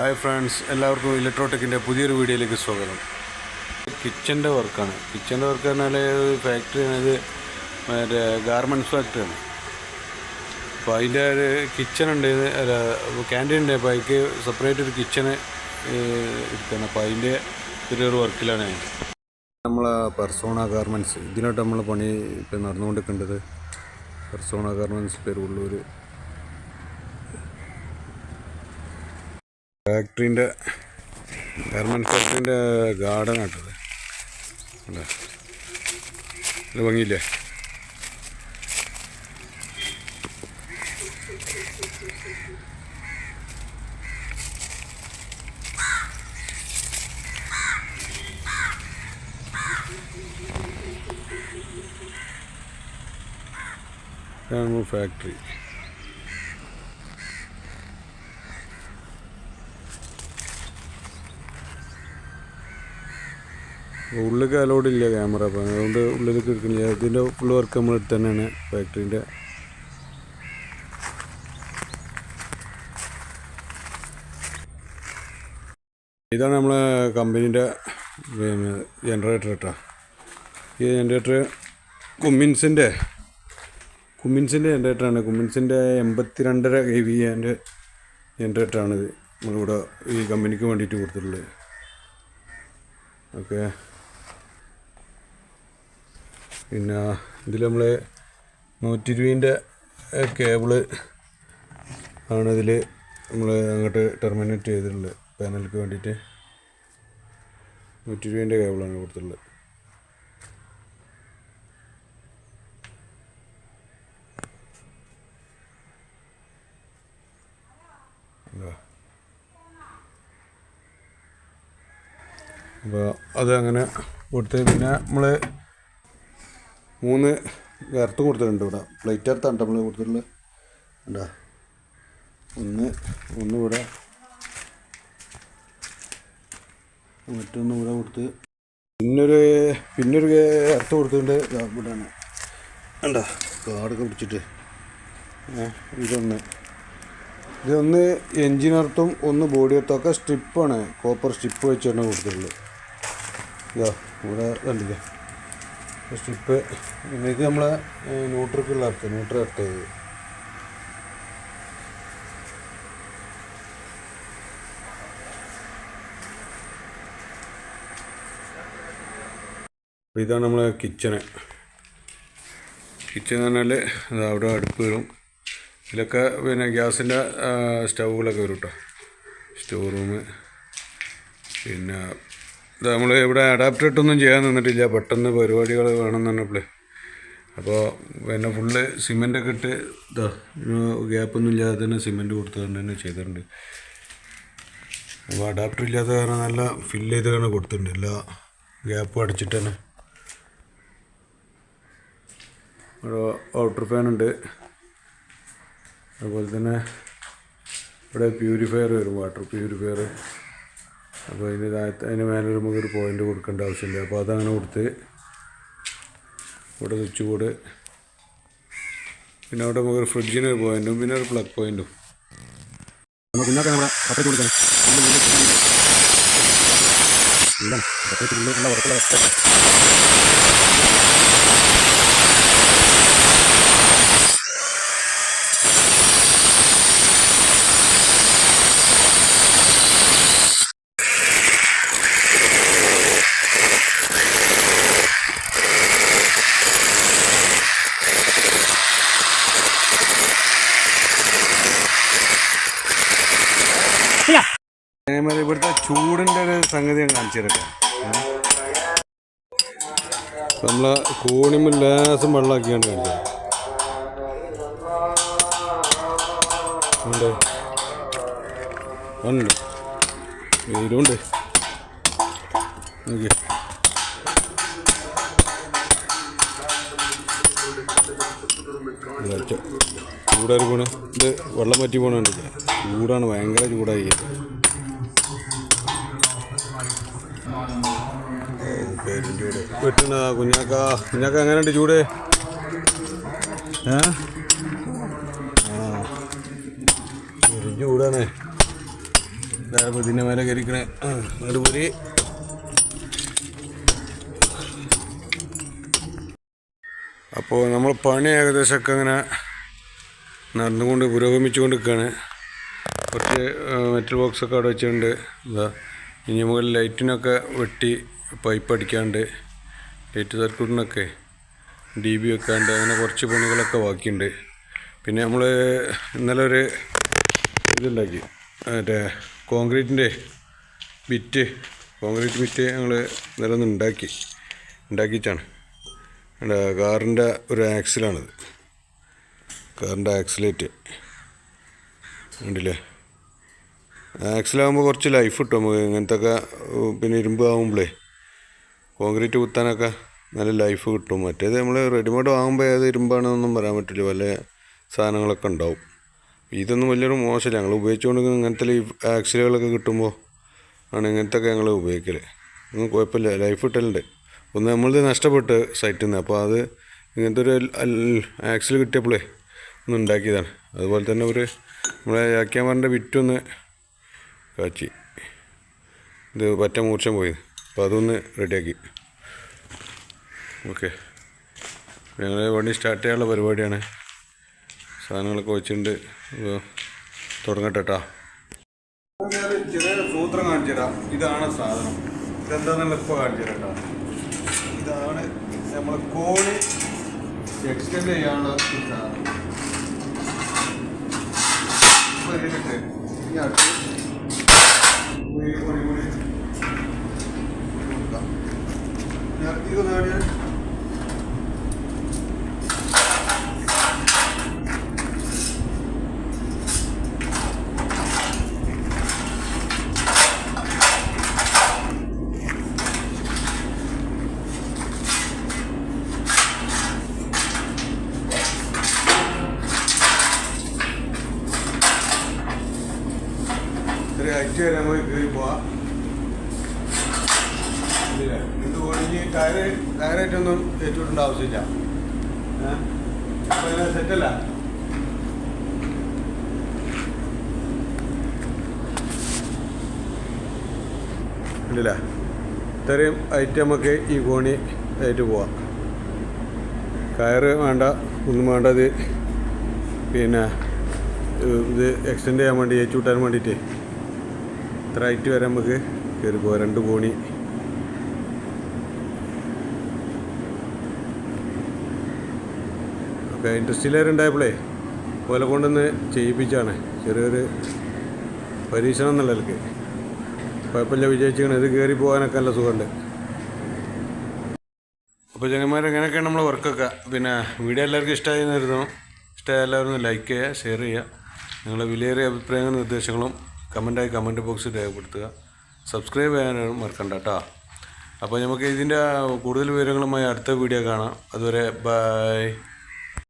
Hi friends, എല്ലാവർക്കും ഇലക്ട്രോടെക്കിൻ്റെ പുതിയൊരു വീഡിയോയിലേക്ക് സ്വാഗതം. കിച്ചൻ്റെ വർക്കാണ്. കിച്ചൻ്റെ വർക്ക് പറഞ്ഞാൽ ഫാക്ടറിയാണ്. ഇത് മറ്റേ ഗാർമെൻറ്റ്സ് ഫാക്ടറിയാണ്. അപ്പോൾ അതിൻ്റെ ഒരു കിച്ചണുണ്ട്, അല്ല ക്യാൻറ്റീൻ ഉണ്ട്. അപ്പോൾ അതിക്ക് സെപ്പറേറ്റ് ഒരു കിച്ചണ് എടുക്കണം. അപ്പോൾ അതിൻ്റെ ചെറിയൊരു വർക്കിലാണ് നമ്മളെ പെർസോണ ഗാർമെൻറ്റ്സ്. ഇതിനായിട്ട് നമ്മൾ പണി ഇപ്പം നടന്നുകൊണ്ടിരിക്കേണ്ടത്. പെർസോണ ഗാർമെൻറ്റ്സ് പെരുവള്ളൂർ ഫാക്ടറിൻ്റെ ഗാർമെൻറ്റ് ഫാക്ടറിൻ്റെ ഗാർഡനായിട്ടത് അല്ലേ, ഇത് ഭംഗിയില്ലേ? ഇതാണ് ഫാക്ടറി. ഉള്ളിലേക്ക് അലോഡില്ല ക്യാമറ, അപ്പം അതുകൊണ്ട് ഉള്ളിലേക്ക് എടുക്കുന്നില്ല. ഇതിൻ്റെ ഫുൾ വർക്ക് നമ്മൾ എടുത്ത് തന്നെയാണ് ഫാക്ടറിൻ്റെ. ഇതാണ് നമ്മളെ കമ്പനീൻ്റെ പിന്നെ ജനറേറ്റർ കേട്ടോ. ഈ ജനറേറ്റർ കുമ്മിൻസിൻ്റെ ജനറേറ്ററാണ്. കുമ്മിൻസിൻ്റെ 82.5 kV ജനറേറ്ററാണിത് നമ്മളിവിടെ ഈ കമ്പനിക്ക് വേണ്ടിയിട്ട് കൊടുത്തിട്ടുള്ളത്. ഓക്കെ, പിന്നെ ഇതിൽ നമ്മൾ 120-ൻ്റെ കേബിള് ആണ് ഇതിൽ നമ്മൾ അങ്ങോട്ട് ടെർമിനേറ്റ് ചെയ്തിട്ടുള്ളത്. പാനലിക്ക് വേണ്ടിയിട്ട് 120-ൻ്റെ കേബിളാണ് കൊടുത്തിട്ടുള്ളത്. അപ്പോൾ അത് അങ്ങനെ കൊടുത്ത് പിന്നെ നമ്മൾ 3 എർത്ത് കൊടുത്തിട്ടുണ്ട്. ഇവിടെ പ്ലേറ്റ് എർത്താണ് നമ്മൾ കൊടുത്തിട്ടുള്ളത്. എന്താ ഒന്ന് ഇവിടെ, മറ്റൊന്ന് ഇവിടെ കൊടുത്ത് പിന്നൊരു എർത്ത് കൊടുത്തിട്ടുണ്ട്. ഇവിടെയാണ് എന്താ കാടൊക്കെ പിടിച്ചിട്ട്. ഇതൊന്ന് എൻജിൻ എർത്തും ഒന്ന് ബോഡി എർത്തൊക്കെ സ്ട്രിപ്പാണ്, കോപ്പർ സ്ട്രിപ്പ് വെച്ചാണ് കൊടുത്തിട്ടുള്ളത്. ഇതാ ഇവിടെ കണ്ടില്ലേ സ്ട്രിപ്പ്. പിന്നെ ഇത് നമ്മളെ ന്യൂട്രക്കുള്ള ന്യൂട്രൽ എർത്ത്. ഇതാണ് നമ്മളെ കിച്ചൺ എന്ന് പറഞ്ഞാൽ അത് അവിടെ അടുപ്പ് വരും. ഇതിലൊക്കെ പിന്നെ ഗ്യാസിൻ്റെ സ്റ്റൗകളൊക്കെ വരും കേട്ടോ. Store room. പിന്നെ ഇത് നമ്മൾ ഇവിടെ അഡാപ്റ്റർ ഇട്ടൊന്നും ചെയ്യാൻ നിന്നിട്ടില്ല. പെട്ടെന്ന് പരിപാടികൾ വേണമെന്ന് പറഞ്ഞപ്പോൾ അപ്പോൾ പിന്നെ ഫുള്ള് സിമെൻറ്റൊക്കെ ഇട്ട് ഇതാ ഗ്യാപ്പൊന്നും ഇല്ലാതെ തന്നെ സിമെൻറ്റ് കൊടുത്തുകൊണ്ട് തന്നെ ചെയ്തിട്ടുണ്ട്. അപ്പോൾ അഡാപ്റ്റർ ഇല്ലാത്ത കാരണം നല്ല ഫില്ല് ചെയ്താണ് കൊടുത്തിട്ടുണ്ട്. എല്ലാ ഗ്യാപ്പും അടിച്ചിട്ട് തന്നെ. ഇവിടെ ഔട്ടർ ഫാനുണ്ട്. അതുപോലെ തന്നെ ഇവിടെ പ്യൂരിഫയർ വരും, വാട്ടർ പ്യൂരിഫയർ. അപ്പോൾ അതിന് മേലെ നമുക്കൊരു പോയിൻ്റ് കൊടുക്കേണ്ട ആവശ്യമില്ല. അപ്പോൾ അതങ്ങനെ കൊടുത്ത് ഇവിടെ സ്വിച്ച് ബോർഡ്, പിന്നെ അവിടെ നമുക്കൊരു ഫ്രിഡ്ജിന് ഒരു പോയിൻറ്റും പിന്നെ ഒരു പ്ലഗ് പോയിൻറ്റും. കുഞ്ഞാക്കാൻ നമ്മുടെ പത്തേക്ക് കൊടുക്കണം. അതേമാതിരി ഇവിടുത്തെ ചൂടിൻ്റെ ഒരു സംഗതി ഞാൻ കാണിച്ചിരട്ടെ. നമ്മളെ കോണിമ്മ ലേശം വെള്ളമാക്കിയാണ് കാണിച്ചത്. ഉണ്ട് വെയിലുണ്ട്. നോക്കി ചൂടായി പോണ്. ഇത് വെള്ളം പറ്റി പോകണുണ്ട്. ചൂടാണ്, ഭയങ്കര ചൂടായി. വെട്ടുന്ന കുഞ്ഞാക്ക എങ്ങനെയുണ്ട് ചൂട്? ചൂടാണ്. ഇതായപ്പോൾ ഇതിൻ്റെ മേലെ കയറിക്കണേ നടുപൊരി. അപ്പോൾ നമ്മൾ പണി ഏകദേശമൊക്കെ അങ്ങനെ നടന്നുകൊണ്ട് പുരോഗമിച്ചുകൊണ്ട് നിൽക്കുകയാണ്. കുറച്ച് മെറ്റൽ ബോക്സൊക്കെ അവിടെ വെച്ചിട്ടുണ്ട്. ഇതാ ഇനി മുകളിൽ ലൈറ്റിനൊക്കെ വെട്ടി പൈപ്പ് അടിക്കാണ്ട്, ലൈറ്റ് സർക്യൂട്ടിനൊക്കെ DB വെക്കാണ്ട്, അങ്ങനെ കുറച്ച് പണികളൊക്കെ ബാക്കിയുണ്ട്. പിന്നെ നമ്മൾ ഇന്നലെ ഒരു ഇതുണ്ടാക്കി, മറ്റേ കോൺക്രീറ്റ് ബിറ്റ് ഞങ്ങൾ ഇന്നലെ ഒന്ന് ഉണ്ടാക്കിയിട്ടാണ്. കാറിൻ്റെ ഒരു ആക്സിലാണിത്, കാറിൻ്റെ ആക്സിലേറ്റ് ഉണ്ടല്ലേ. ആക്സിലാകുമ്പോൾ കുറച്ച് ലൈഫ് കിട്ടും നമുക്ക് ഇങ്ങനത്തെ ഒക്കെ. പിന്നെ ഇരുമ്പ് ആകുമ്പോഴേ കോൺക്രീറ്റ് കുത്താനൊക്കെ നല്ല ലൈഫ് കിട്ടും. മറ്റേത് നമ്മൾ റെഡിമെയ്ഡ് വാങ്ങുമ്പോൾ ഏത് ഇരുമ്പാണെന്നൊന്നും പറയാൻ പറ്റില്ല, പല സാധനങ്ങളൊക്കെ ഉണ്ടാവും. ഇതൊന്നും വലിയൊരു മോശമില്ല, ഞങ്ങൾ ഉപയോഗിച്ചുകൊണ്ട് ഇങ്ങനത്തെ ആക്സിലുകളൊക്കെ കിട്ടുമ്പോൾ ആണ് ഇങ്ങനത്തെ ഒക്കെ ഞങ്ങൾ ഉപയോഗിക്കൽ. ഒന്നും കുഴപ്പമില്ല, ലൈഫ് കിട്ടലുണ്ട്. ഒന്ന് നമ്മളിത് നഷ്ടപ്പെട്ട് സൈറ്റിൽ നിന്ന്, അപ്പോൾ അത് ഇങ്ങനത്തെ ഒരു ആക്സിൽ കിട്ടിയപ്പോഴേ ഒന്ന് ഉണ്ടാക്കിയതാണ്. അതുപോലെ തന്നെ ഒരു നമ്മളെ ക്യാമറൻ്റെ വിറ്റൊന്ന് കാച്ചി, ഇത് പറ്റ മൂർച്ചം പോയി, അപ്പോൾ അതൊന്ന് റെഡിയാക്കി. ഓക്കെ, ഞങ്ങൾ വണ്ടി സ്റ്റാർട്ട് ചെയ്യാനുള്ള പരിപാടിയാണ്. സാധനങ്ങളൊക്കെ വെച്ചിട്ടുണ്ട്, തുടങ്ങട്ടെ കേട്ടോ. ചെറിയ സൂത്രം കാണിച്ചു തരാം. ഇതാണ് സാധനം, ഇതെന്താണെന്നുള്ള ഇപ്പോൾ കാണിച്ചു തരാം കേട്ടോ. ഇതാണ് നമ്മൾ കോണി എക്സ്റ്റെൻഡ് ചെയ്യാനുള്ള ഈ സാധനം. ഇനി അടുത്ത് ഇതൊന്ന് കാണിയാൽ ഹൈറ്റ് വരെ നമുക്ക് കയറി പോവാം. ഇത് ഓടിഞ്ഞ് ടയറായിട്ടൊന്നും ഏറ്റുവിടേണ്ട ആവശ്യമില്ല. സെറ്റല്ല. ഇല്ല, ഇത്രയും ഹൈറ്റ് നമുക്ക് ഈ കോണി ആയിട്ട് പോവാം. കയറ് വേണ്ട, ഒന്നും വേണ്ടത്. പിന്നെ ഇത് എക്സ്റ്റെൻഡ് ചെയ്യാൻ വേണ്ടി, ഏറ്റുവിട്ടാൻ വേണ്ടിയിട്ട് ഇത്ര ഹൈറ്റ് വരെ നമുക്ക് കയറി പോകാം. 2 കോണി. ഒക്കെ ഇൻഡസ്ട്രിയിലേറുണ്ടായപ്പോഴേ പോലെ കൊണ്ടൊന്ന് ചെയ്യിപ്പിച്ചാണ്, ചെറിയൊരു പരീക്ഷണം എന്നുള്ളവർക്ക്. കുഴപ്പമില്ല, വിജയിച്ചിരിക്കണം. ഇത് കയറി പോകാനൊക്കെ നല്ല സുഖമുണ്ട്. അപ്പോൾ ചങ്ങന്മാർ എങ്ങനെയൊക്കെയാണ് നമ്മളെ വർക്കൊക്കെ. പിന്നെ വീഡിയോ എല്ലാവർക്കും ഇഷ്ടമായി എന്നായിരുന്നു. ഇഷ്ടമായ എല്ലാവരും ലൈക്ക് ചെയ്യുക, ഷെയർ ചെയ്യുക. നിങ്ങളുടെ വിലയേറിയ അഭിപ്രായങ്ങളും നിർദ്ദേശങ്ങളും കമൻറ്റ് ബോക്സിൽ രേഖപ്പെടുത്തുക. സബ്സ്ക്രൈബ് ചെയ്യാനും മറക്കണ്ട കേട്ടോ. അപ്പോൾ നമുക്ക് ഇതിൻ്റെ കൂടുതൽ വിവരങ്ങളുമായി അടുത്ത വീഡിയോ കാണാം. അതുവരെ ബൈ.